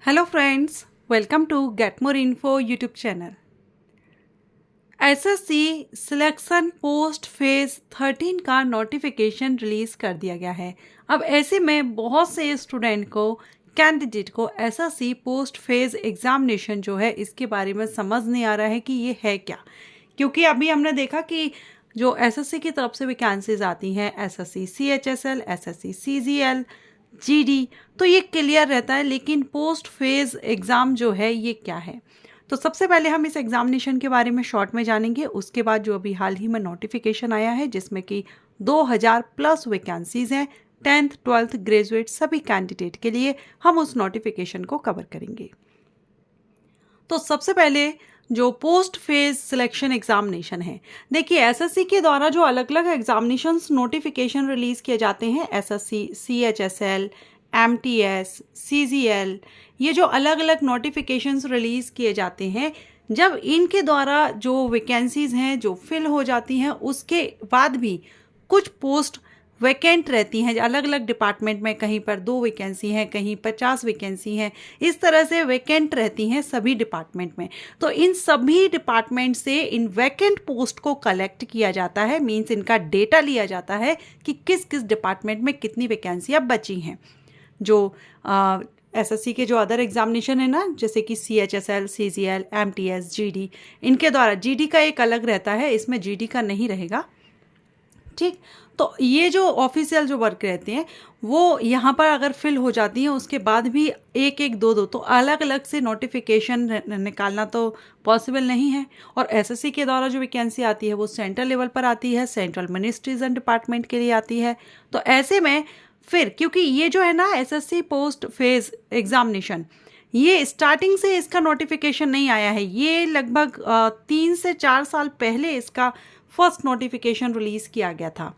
Hello friends, welcome to get more info YouTube channel. SSC selection post phase 13 का notification release कर दिया गया है। अब ऐसे में बहुत से स्टूडेंट को, कैंडिडेट को एसएससी पोस्ट फेज एग्जामिनेशन जो है इसके बारे में समझ नहीं आ रहा है कि ये है क्या। क्योंकि अभी हमने देखा कि जो एसएससी की तरफ से वैकेंसीज आती हैं, SSC CHSL, SSC CGL, GD, तो ये क्लियर रहता है, लेकिन पोस्ट फेज एग्ज़ाम जो है ये क्या है। तो सबसे पहले हम इस एग्जामिनेशन के बारे में शॉर्ट में जानेंगे। उसके बाद जो अभी हाल ही में नोटिफिकेशन आया है जिसमें कि 2000 प्लस वैकेंसीज हैं 10th 12th ग्रेजुएट सभी कैंडिडेट के लिए, हम उस नोटिफिकेशन को कवर करेंगे। तो सबसे पहले जो पोस्ट फेज सिलेक्शन एग्जामिनेशन है, देखिए एसएससी के द्वारा जो अलग अलग एग्जामिनेशंस नोटिफिकेशन रिलीज किए जाते हैं, एसएससी सीएचएसएल, एमटीएस, सीजीएल, ये जो अलग अलग नोटिफिकेशंस रिलीज किए जाते हैं, जब इनके द्वारा जो वैकेंसीज हैं जो फिल हो जाती हैं उसके बाद भी कुछ पोस्ट वैकेंट रहती हैं अलग अलग डिपार्टमेंट में। कहीं पर 2 वैकेंसी हैं, कहीं 50 वैकेंसी हैं, इस तरह से वैकेंट रहती हैं सभी डिपार्टमेंट में। तो इन सभी डिपार्टमेंट से इन वैकेंट पोस्ट को कलेक्ट किया जाता है, मींस इनका डेटा लिया जाता है कि किस किस डिपार्टमेंट में कितनी वैकेंसियाँ बची हैं। जो एसएससी के जो अदर एग्जामिनेशन है ना, जैसे कि सीएचएसएल, सीजीएल, एमटीएस, जीडी, इनके द्वारा जीडी का एक अलग रहता है, इसमें जीडी का नहीं रहेगा, ठीक। तो ये जो ऑफिशियल जो वर्क रहते हैं वो यहाँ पर अगर फिल हो जाती हैं उसके बाद भी एक एक दो दो तो अलग अलग से नोटिफिकेशन निकालना तो पॉसिबल नहीं है। और एसएससी के द्वारा जो वैकेंसी आती है वो सेंट्रल लेवल पर आती है, सेंट्रल मिनिस्ट्रीज एंड डिपार्टमेंट के लिए आती है। तो ऐसे में फिर क्योंकि ये जो है ना एसएससी पोस्ट फेज एग्जामिनेशन, ये स्टार्टिंग से इसका नोटिफिकेशन नहीं आया है, ये लगभग 3 से 4 साल पहले इसका फर्स्ट नोटिफिकेशन रिलीज़ किया गया था।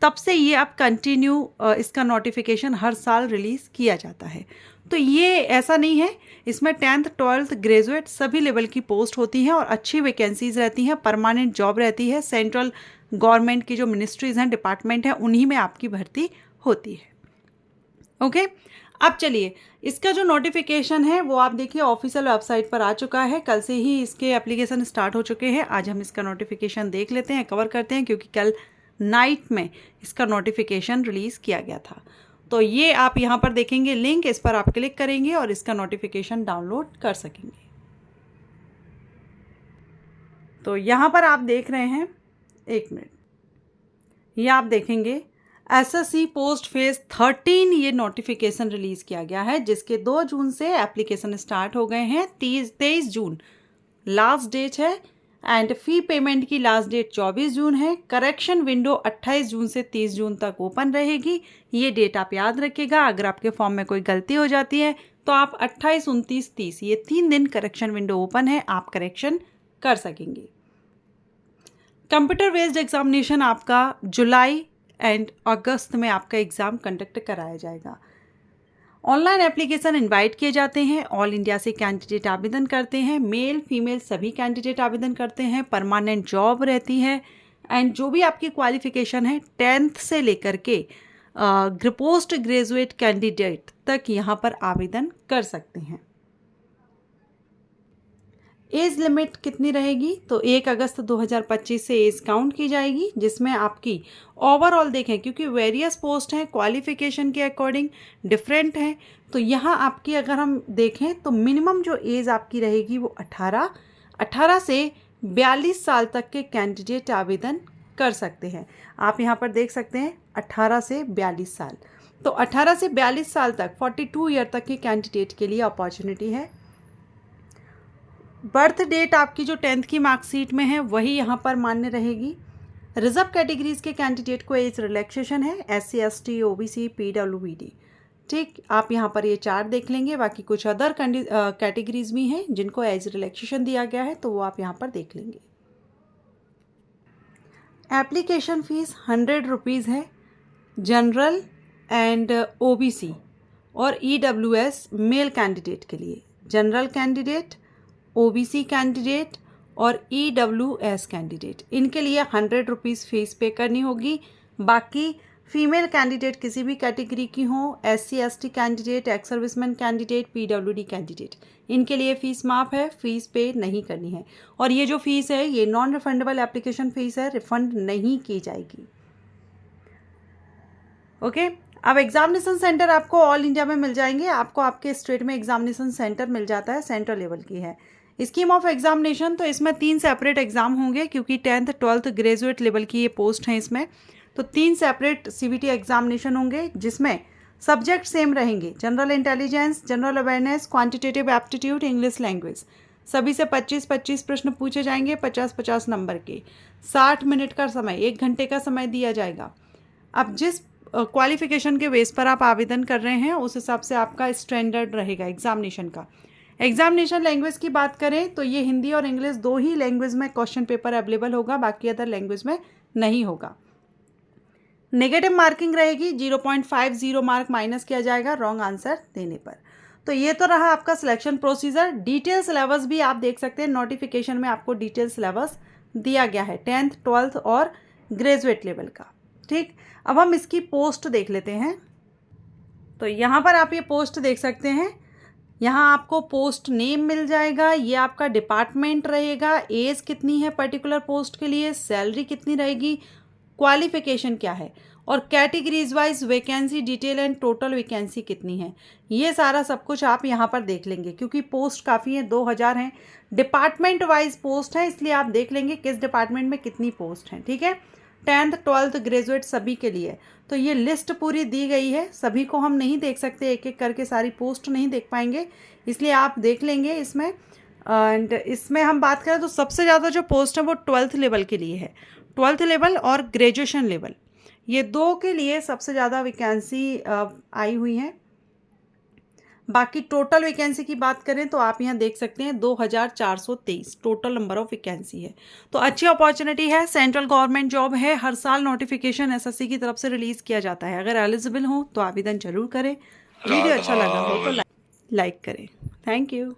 तब से ये अब कंटिन्यू इसका नोटिफिकेशन हर साल रिलीज़ किया जाता है। तो ये ऐसा नहीं है, इसमें 10th 12th ग्रेजुएट सभी लेवल की पोस्ट होती हैं और अच्छी वैकेंसीज रहती हैं, परमानेंट जॉब रहती है, सेंट्रल गवर्नमेंट की जो मिनिस्ट्रीज हैं, डिपार्टमेंट हैं, उन्हीं में आपकी भर्ती होती है। ओके, अब चलिए इसका जो नोटिफिकेशन है वो आप देखिए ऑफिशियल वेबसाइट पर आ चुका है। कल से ही इसके एप्लीकेशन स्टार्ट हो चुके हैं। आज हम इसका नोटिफिकेशन देख लेते हैं, कवर करते हैं, क्योंकि कल नाइट में इसका नोटिफिकेशन रिलीज़ किया गया था। तो ये आप यहाँ पर देखेंगे लिंक, इस पर आप क्लिक करेंगे और इसका नोटिफिकेशन डाउनलोड कर सकेंगे। तो यहाँ पर आप देख रहे हैं, 1 मिनट, ये आप देखेंगे एसएससी पोस्ट फेज 13 ये नोटिफिकेशन रिलीज़ किया गया है, जिसके 2 जून से एप्लीकेशन स्टार्ट हो गए हैं। 23 जून लास्ट डेट है एंड फ़ी पेमेंट की लास्ट डेट 24 जून है। करेक्शन विंडो 28 जून से 30 जून तक ओपन रहेगी। ये डेट आप याद रखिएगा। अगर आपके फॉर्म में कोई गलती हो जाती है तो आप 28, 29, 30 ये 3 दिन करेक्शन विंडो ओपन है, आप करेक्शन कर सकेंगे। कंप्यूटर बेस्ड एग्जामिनेशन आपका जुलाई एंड अगस्त में आपका एग्ज़ाम कंडक्ट कराया जाएगा। ऑनलाइन एप्लीकेशन इनवाइट किए जाते हैं। ऑल इंडिया से कैंडिडेट आवेदन करते हैं, मेल फीमेल सभी कैंडिडेट आवेदन करते हैं। परमानेंट जॉब रहती है एंड जो भी आपकी क्वालिफिकेशन है 10th से लेकर के पोस्ट ग्रेजुएट कैंडिडेट तक यहाँ पर आवेदन कर सकते हैं। एज लिमिट कितनी रहेगी, तो 1 अगस्त 2025 से एज काउंट की जाएगी, जिसमें आपकी ओवरऑल देखें, क्योंकि वेरियस पोस्ट हैं, क्वालिफिकेशन के अकॉर्डिंग डिफरेंट हैं। तो यहाँ आपकी अगर हम देखें तो मिनिमम जो एज आपकी रहेगी वो 18 से 42 साल तक के कैंडिडेट आवेदन कर सकते हैं। आप यहाँ पर देख सकते हैं 18 से 42 साल। तो 18 से 42 साल तक 42 ईयर तक के कैंडिडेट के लिए अपॉर्चुनिटी है। बर्थ डेट आपकी जो 10th की मार्कशीट में है वही यहाँ पर मान्य रहेगी। रिजर्व कैटेगरीज के कैंडिडेट को एज रिलैक्सेशन है, SC ST OBC PWBD, ठीक। आप यहाँ पर ये चार्ट देख लेंगे। बाकी कुछ अदर कैटेगरीज भी हैं जिनको एज रिलैक्सेशन दिया गया है, तो वो आप यहाँ पर देख लेंगे। एप्लीकेशन फ़ीस 100 रुपीज़ है जनरल एंड OBC और EWS मेल कैंडिडेट के लिए। जनरल कैंडिडेट, OBC कैंडिडेट और EWS कैंडिडेट, इनके लिए 100 रुपीज़ फ़ीस पे करनी होगी। बाकी फीमेल कैंडिडेट किसी भी कैटेगरी की हो, SC ST candidate, ex serviceman candidate, PWD candidate, इनके लिए फ़ीस माफ़ है, फ़ीस पे नहीं करनी है। और ये जो फ़ीस है ये नॉन रिफंडेबल एप्लीकेशन फ़ीस है, रिफ़ंड नहीं की जाएगी। ओके अब एग्जामिनेशन सेंटर आपको ऑल इंडिया में मिल जाएंगे। आपको आपके स्टेट में एग्जामिनेशन सेंटर मिल जाता है, सेंट्रल लेवल की है। स्कीम ऑफ एग्जामिनेशन तो इसमें 3 सेपरेट एग्जाम होंगे, क्योंकि 10th 12th ग्रेजुएट लेवल की ये पोस्ट हैं इसमें। तो 3 सेपरेट CBT एग्जामिनेशन होंगे, जिसमें सब्जेक्ट सेम रहेंगे, general intelligence, general awareness, quantitative aptitude, English language. सभी से 25-25 प्रश्न पूछे जाएंगे, 50-50 नंबर के। 60 मिनट का समय, 1 घंटे का समय दिया जाएगा। अब जिस क्वालिफिकेशन के बेस पर आप आवेदन कर रहे हैं उस हिसाब से आपका स्टैंडर्ड रहेगा एग्जामिनेशन का। एग्जामिनेशन लैंग्वेज की बात करें तो ये हिंदी और इंग्लिश 2 ही लैंग्वेज में क्वेश्चन पेपर अवेलेबल होगा, बाकी अदर लैंग्वेज में नहीं होगा। नेगेटिव मार्किंग रहेगी, 0.50 मार्क माइनस किया जाएगा रॉन्ग आंसर देने पर। तो ये तो रहा आपका सिलेक्शन प्रोसीजर। डिटेल सिलेबस भी आप देख सकते हैं, नोटिफिकेशन में आपको डिटेल सिलेबस दिया गया है 10th 12th और ग्रेजुएट लेवल का। ठीक, अब हम इसकी पोस्ट देख लेते हैं। तो यहाँ पर आप ये पोस्ट देख सकते हैं, यहाँ आपको पोस्ट नेम मिल जाएगा, ये आपका डिपार्टमेंट रहेगा, एज कितनी है पर्टिकुलर पोस्ट के लिए, सैलरी कितनी रहेगी, क्वालिफिकेशन क्या है, और categories wise vacancy detail and total vacancy कितनी है। ये सारा सब कुछ आप यहाँ पर देख लेंगे, क्योंकि पोस्ट काफ़ी है, 2000 हैं। डिपार्टमेंट वाइज पोस्ट है, इसलिए आप देख लेंगे किस डिपार्टमेंट में कितनी पोस्ट हैं। ठीक है, 10th 12th ग्रेजुएट सभी के लिए। तो ये लिस्ट पूरी दी गई है, सभी को हम नहीं देख सकते, एक एक करके सारी पोस्ट नहीं देख पाएंगे, इसलिए आप देख लेंगे इसमें। एंड इसमें हम बात करें तो सबसे ज़्यादा जो पोस्ट है वो 12th लेवल के लिए है। 12th लेवल और ग्रेजुएशन लेवल, ये 2 के लिए सबसे ज़्यादा वैकेंसी आई हुई हैं। बाकी टोटल वैकेंसी की बात करें तो आप यहाँ देख सकते हैं 2423 टोटल नंबर ऑफ वैकेंसी है। तो अच्छी अपॉर्चुनिटी है, सेंट्रल गवर्नमेंट जॉब है, हर साल नोटिफिकेशन SSC की तरफ से रिलीज़ किया जाता है। अगर एलिजिबल हो तो आवेदन जरूर करें। वीडियो अच्छा लगा हो तो लाइक करें। Thank you.